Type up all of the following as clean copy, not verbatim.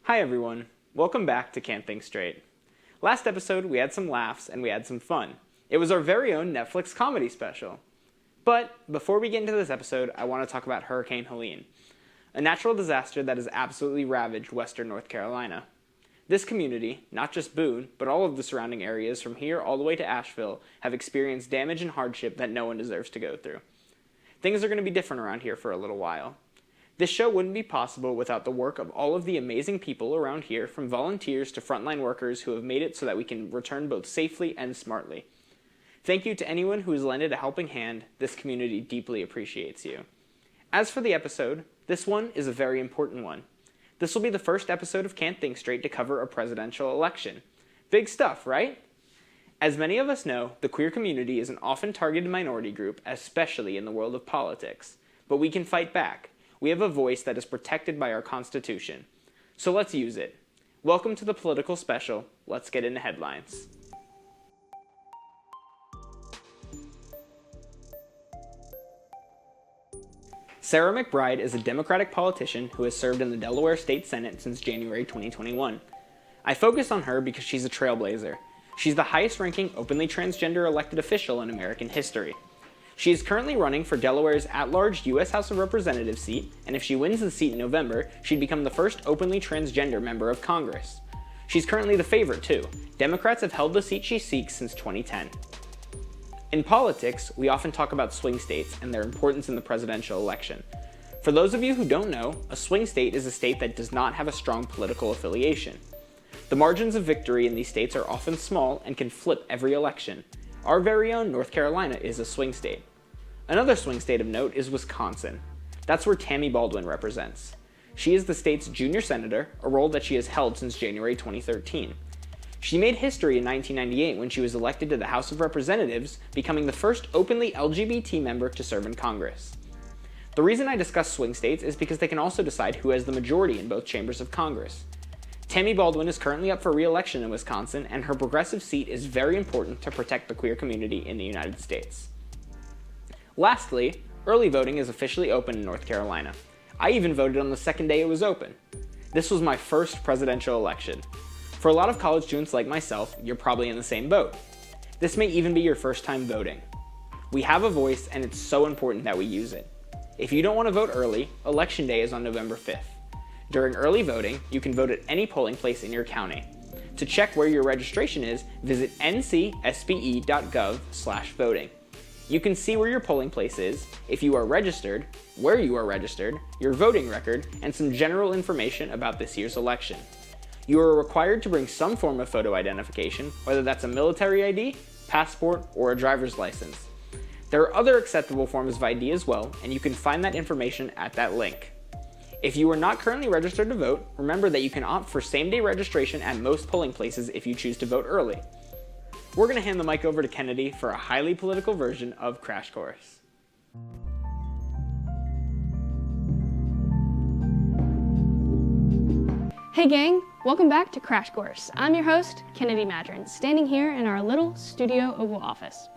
Hi everyone, welcome back to Can't Think Straight. Last episode we had some laughs and we had some fun. It was our very own Netflix comedy special. But before we get into this episode, I want to talk about Hurricane Helene, a natural disaster that has absolutely ravaged western North Carolina. This community, not just Boone, but all of the surrounding areas from here all the way to Asheville, have experienced damage and hardship that no one deserves to go through. Things are going to be different around here for a little while. This show wouldn't be possible without the work of all of the amazing people around here, from volunteers to frontline workers who have made it so that we can return both safely and smartly. Thank you to anyone who has lended a helping hand. This community deeply appreciates you. As for the episode, this one is a very important one. This will be the first episode of Can't Think Straight to cover a presidential election. Big stuff, right? As many of us know, the queer community is an often targeted minority group, especially in the world of politics. But we can fight back. We have a voice that is protected by our Constitution. So let's use it. Welcome to the political special. Let's get into headlines. Sarah McBride is a Democratic politician who has served in the Delaware State Senate since January 2021. I focus on her because she's a trailblazer. She's the highest-ranking openly transgender elected official in American history. She is currently running for Delaware's at-large U.S. House of Representatives seat, and if she wins the seat in November, she'd become the first openly transgender member of Congress. She's currently the favorite, too. Democrats have held the seat she seeks since 2010. In politics, we often talk about swing states and their importance in the presidential election. For those of you who don't know, a swing state is a state that does not have a strong political affiliation. The margins of victory in these states are often small and can flip every election. Our very own North Carolina is a swing state. Another swing state of note is Wisconsin. That's where Tammy Baldwin represents. She is the state's junior senator, a role that she has held since January 2013. She made history in 1998 when she was elected to the House of Representatives, becoming the first openly LGBT member to serve in Congress. The reason I discuss swing states is because they can also decide who has the majority in both chambers of Congress. Tammy Baldwin is currently up for re-election in Wisconsin, and her progressive seat is very important to protect the queer community in the United States. Lastly, early voting is officially open in North Carolina. I even voted on the second day it was open. This was my first presidential election. For a lot of college students like myself, you're probably in the same boat. This may even be your first time voting. We have a voice, and it's so important that we use it. If you don't want to vote early, Election Day is on November 5th. During early voting, you can vote at any polling place in your county. To check where your registration is, visit ncspe.gov/voting. You can see where your polling place is, if you are registered, where you are registered, your voting record, and some general information about this year's election. You are required to bring some form of photo identification, whether that's a military ID, passport, or a driver's license. There are other acceptable forms of ID as well, and you can find that information at that link. If you are not currently registered to vote, remember that you can opt for same-day registration at most polling places if you choose to vote early. We're going to hand the mic over to Kennedy for a highly political version of Crash Course. Hey gang, welcome back to Crash Course. I'm your host, Kennedy Madron, standing here in our little Studio Oval office.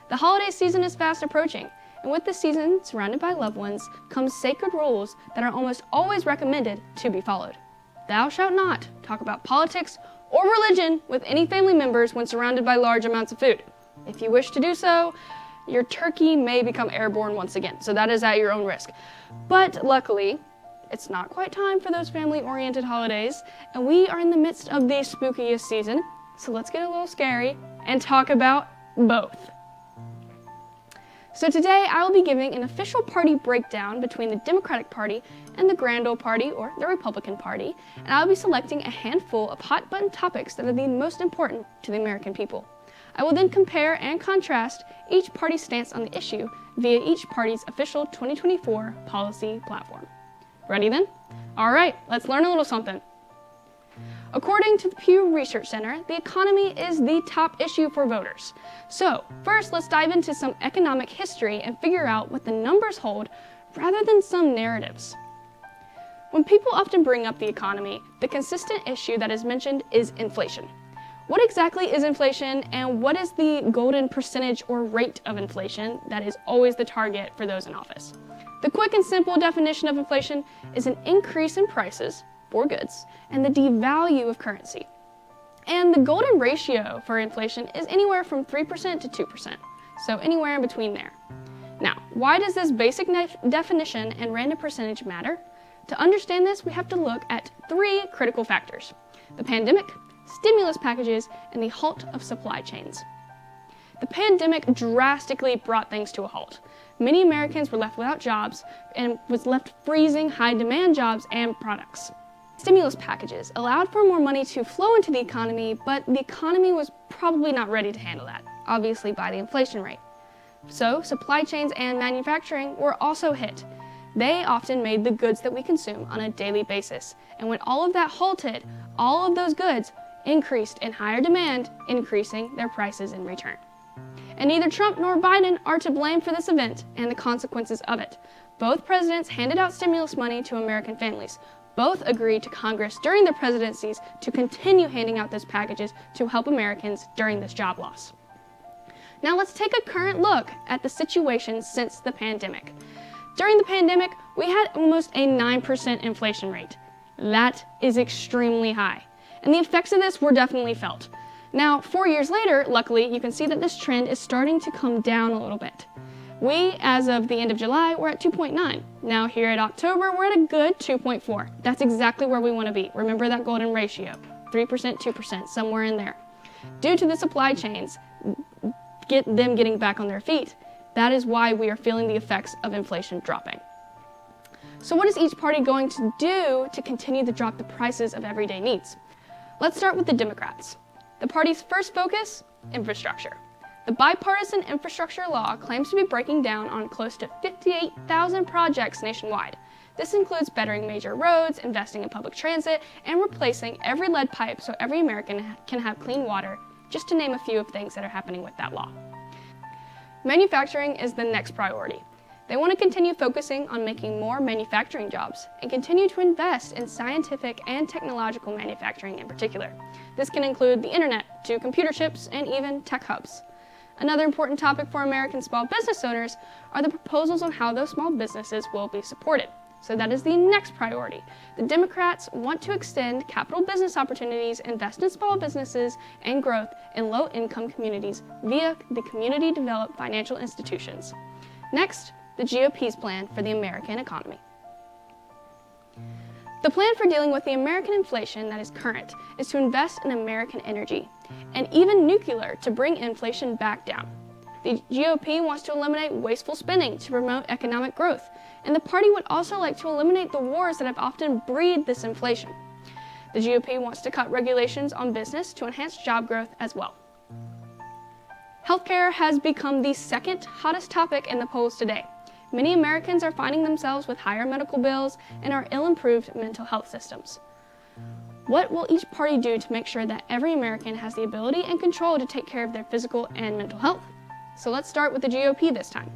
The holiday season is fast approaching, and with the season surrounded by loved ones comes sacred rules that are almost always recommended to be followed. Thou shalt not talk about politics or religion with any family members when surrounded by large amounts of food. If you wish to do so, your turkey may become airborne once again, so that is at your own risk. But luckily, it's not quite time for those family-oriented holidays, and we are in the midst of the spookiest season, so let's get a little scary and talk about both. So today I will be giving an official party breakdown between the Democratic Party and the Grand Old Party, or the Republican Party, and I'll be selecting a handful of hot-button topics that are the most important to the American people. I will then compare and contrast each party's stance on the issue via each party's official 2024 policy platform. Ready then? All right, let's learn a little something. According to the Pew Research Center, the economy is the top issue for voters. So, first let's dive into some economic history and figure out what the numbers hold rather than some narratives. When people often bring up the economy, the consistent issue that is mentioned is inflation. What exactly is inflation, and what is the golden percentage or rate of inflation that is always the target for those in office? The quick and simple definition of inflation is an increase in prices or goods, and the devalue of currency. And the golden ratio for inflation is anywhere from 3% to 2%, so anywhere in between there. Now, why does this basic definition and random percentage matter? To understand this, we have to look at 3 critical factors: the pandemic, stimulus packages, and the halt of supply chains. The pandemic drastically brought things to a halt. Many Americans were left without jobs and was left freezing high-demand jobs and products. Stimulus packages allowed for more money to flow into the economy, but the economy was probably not ready to handle that, obviously by the inflation rate. So, supply chains and manufacturing were also hit. They often made the goods that we consume on a daily basis, and when all of that halted, all of those goods increased in higher demand, increasing their prices in return. And neither Trump nor Biden are to blame for this event and the consequences of it. Both presidents handed out stimulus money to American families. Both agreed to Congress during their presidencies to continue handing out those packages to help Americans during this job loss. Now let's take a current look at the situation since the pandemic. During the pandemic, we had almost a 9% inflation rate. That is extremely high, and the effects of this were definitely felt. Now, 4 years later, luckily, you can see that this trend is starting to come down a little bit. We, as of the end of July, we're at 2.9. Now here at October, we're at a good 2.4. That's exactly where we want to be. Remember that golden ratio, 3%, 2%, somewhere in there. Due to the supply chains, them getting back on their feet, that is why we are feeling the effects of inflation dropping. So what is each party going to do to continue to drop the prices of everyday needs? Let's start with the Democrats. The party's first focus, infrastructure. The bipartisan infrastructure law claims to be breaking down on close to 58,000 projects nationwide. This includes bettering major roads, investing in public transit, and replacing every lead pipe so every American can have clean water, just to name a few of things that are happening with that law. Manufacturing is the next priority. They want to continue focusing on making more manufacturing jobs and continue to invest in scientific and technological manufacturing in particular. This can include the internet to computer chips and even tech hubs. Another important topic for American small business owners are the proposals on how those small businesses will be supported. So that is the next priority. The Democrats want to extend capital business opportunities, invest in small businesses, and growth in low-income communities via the community-developed financial institutions. Next, the GOP's plan for the American economy. The plan for dealing with the American inflation that is current is to invest in American energy, and even nuclear to bring inflation back down. The GOP wants to eliminate wasteful spending to promote economic growth, and the party would also like to eliminate the wars that have often breed this inflation. The GOP wants to cut regulations on business to enhance job growth as well. Healthcare has become the second hottest topic in the polls today. Many Americans are finding themselves with higher medical bills and are ill-improved mental health systems. What will each party do to make sure that every American has the ability and control to take care of their physical and mental health? So let's start with the GOP this time.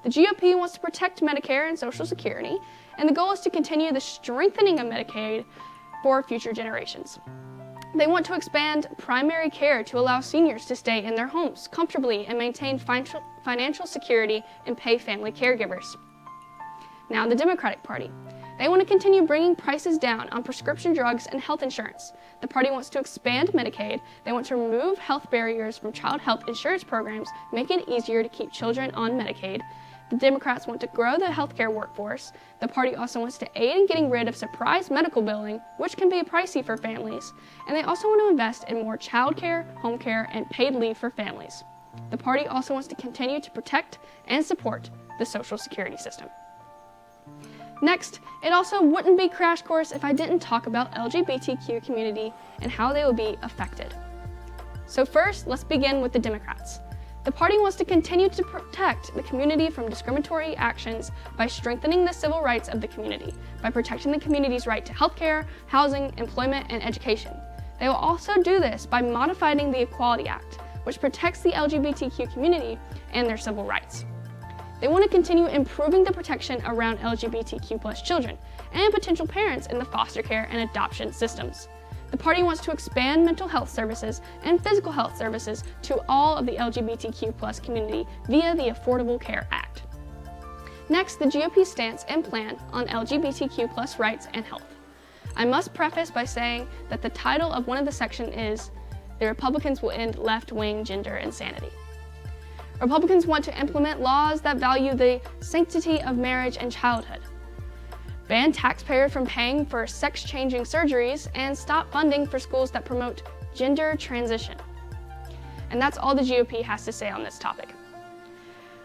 The GOP wants to protect Medicare and Social Security, and the goal is to continue the strengthening of Medicaid for future generations. They want to expand primary care to allow seniors to stay in their homes comfortably and maintain financial security and pay family caregivers. Now, the Democratic Party. They want to continue bringing prices down on prescription drugs and health insurance. The party wants to expand Medicaid. They want to remove health barriers from child health insurance programs, make it easier to keep children on Medicaid. The Democrats want to grow the healthcare workforce. The party also wants to aid in getting rid of surprise medical billing, which can be pricey for families. And they also want to invest in more child care, home care, and paid leave for families. The party also wants to continue to protect and support the Social Security system. Next, it also wouldn't be Crash Course if I didn't talk about LGBTQ community and how they will be affected. So first, let's begin with the Democrats. The party wants to continue to protect the community from discriminatory actions by strengthening the civil rights of the community, by protecting the community's right to healthcare, housing, employment, and education. They will also do this by modifying the Equality Act, which protects the LGBTQ community and their civil rights. They want to continue improving the protection around LGBTQ+ children and potential parents in the foster care and adoption systems. The party wants to expand mental health services and physical health services to all of the LGBTQ+ community via the Affordable Care Act. Next, the GOP stance and plan on LGBTQ+ rights and health. I must preface by saying that the title of one of the sections is "The Republicans Will End Left-Wing Gender Insanity." Republicans want to implement laws that value the sanctity of marriage and childhood, ban taxpayers from paying for sex-changing surgeries, and stop funding for schools that promote gender transition. And that's all the GOP has to say on this topic.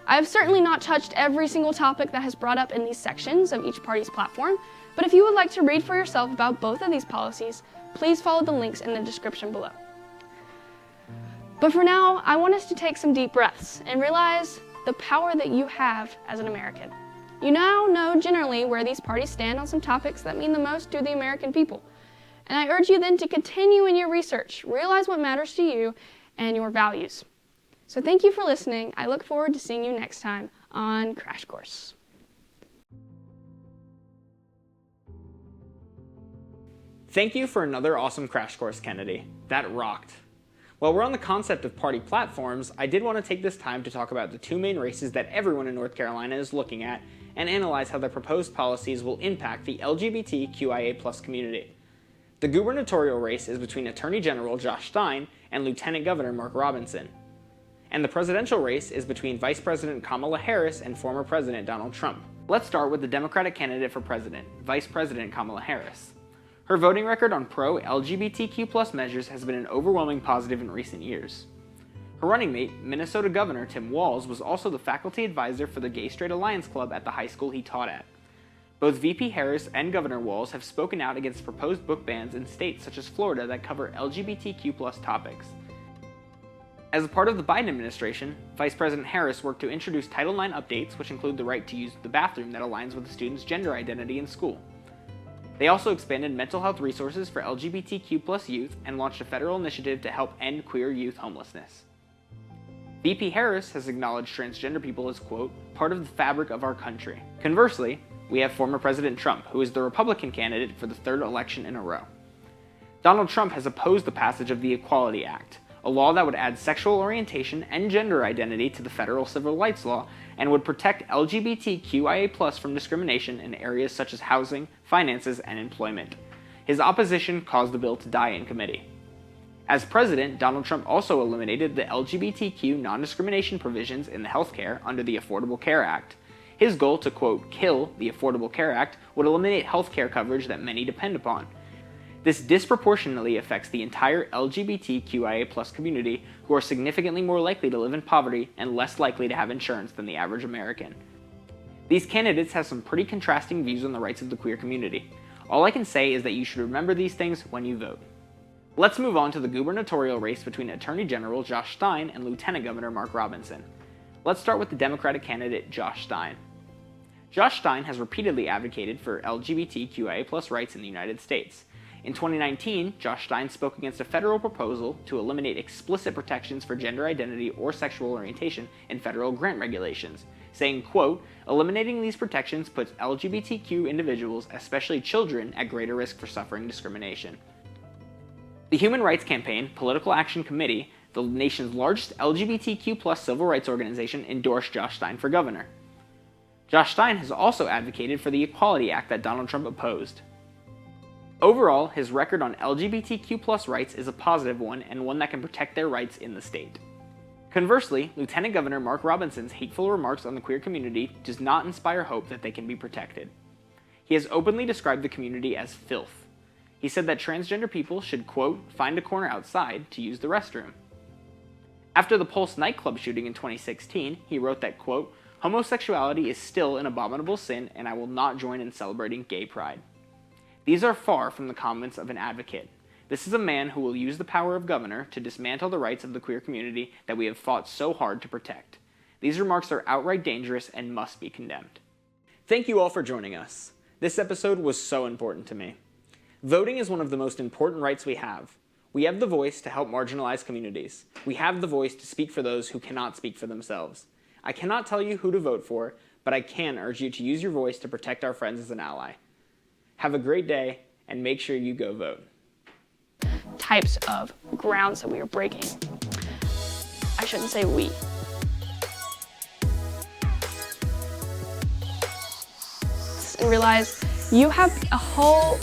I have certainly not touched every single topic that has brought up in these sections of each party's platform, but if you would like to read for yourself about both of these policies, please follow the links in the description below. But for now, I want us to take some deep breaths and realize the power that you have as an American. You now know generally where these parties stand on some topics that mean the most to the American people. And I urge you then to continue in your research, realize what matters to you and your values. So thank you for listening. I look forward to seeing you next time on Crash Course. Thank you for another awesome Crash Course, Kennedy. That rocked. While we're on the concept of party platforms, I did want to take this time to talk about the two main races that everyone in North Carolina is looking at and analyze how their proposed policies will impact the LGBTQIA+ community. The gubernatorial race is between Attorney General Josh Stein and Lieutenant Governor Mark Robinson. And the presidential race is between Vice President Kamala Harris and former President Donald Trump. Let's start with the Democratic candidate for president, Vice President Kamala Harris. Her voting record on pro-LGBTQ+ measures has been an overwhelming positive in recent years. Her running mate, Minnesota Governor Tim Walz, was also the faculty advisor for the Gay Straight Alliance Club at the high school he taught at. Both VP Harris and Governor Walz have spoken out against proposed book bans in states such as Florida that cover LGBTQ+ topics. As a part of the Biden administration, Vice President Harris worked to introduce Title IX updates, which include the right to use the bathroom that aligns with a student's gender identity in school. They also expanded mental health resources for LGBTQ+ youth and launched a federal initiative to help end queer youth homelessness. VP Harris has acknowledged transgender people as, quote, part of the fabric of our country. Conversely, we have former President Trump, who is the Republican candidate for the third election in a row. Donald Trump has opposed the passage of the Equality Act, a law that would add sexual orientation and gender identity to the federal civil rights law and would protect LGBTQIA+ from discrimination in areas such as housing, finances, and employment. His opposition caused the bill to die in committee. As president, Donald Trump also eliminated the LGBTQ non-discrimination provisions in the healthcare under the Affordable Care Act. His goal to, quote, kill the Affordable Care Act would eliminate healthcare coverage that many depend upon. This disproportionately affects the entire LGBTQIA+ community, who are significantly more likely to live in poverty and less likely to have insurance than the average American. These candidates have some pretty contrasting views on the rights of the queer community. All I can say is that you should remember these things when you vote. Let's move on to the gubernatorial race between Attorney General Josh Stein and Lieutenant Governor Mark Robinson. Let's start with the Democratic candidate Josh Stein. Josh Stein has repeatedly advocated for LGBTQIA+ rights in the United States. In 2019, Josh Stein spoke against a federal proposal to eliminate explicit protections for gender identity or sexual orientation in federal grant regulations, saying, quote, eliminating these protections puts LGBTQ individuals, especially children, at greater risk for suffering discrimination. The Human Rights Campaign Political Action Committee, the nation's largest LGBTQ+ civil rights organization, endorsed Josh Stein for governor. Josh Stein has also advocated for the Equality Act that Donald Trump opposed. Overall, his record on LGBTQ+ rights is a positive one and one that can protect their rights in the state. Conversely, Lieutenant Governor Mark Robinson's hateful remarks on the queer community does not inspire hope that they can be protected. He has openly described the community as filth. He said that transgender people should, quote, find a corner outside to use the restroom. After the Pulse nightclub shooting in 2016, he wrote that, quote, homosexuality is still an abominable sin and I will not join in celebrating gay pride. These are far from the comments of an advocate. This is a man who will use the power of governor to dismantle the rights of the queer community that we have fought so hard to protect. These remarks are outright dangerous and must be condemned. Thank you all for joining us. This episode was so important to me. Voting is one of the most important rights we have. We have the voice to help marginalized communities. We have the voice to speak for those who cannot speak for themselves. I cannot tell you who to vote for, but I can urge you to use your voice to protect our friends as an ally. Have a great day, and make sure you go vote. Types of grounds that we are breaking. I shouldn't say we. And realize you have a whole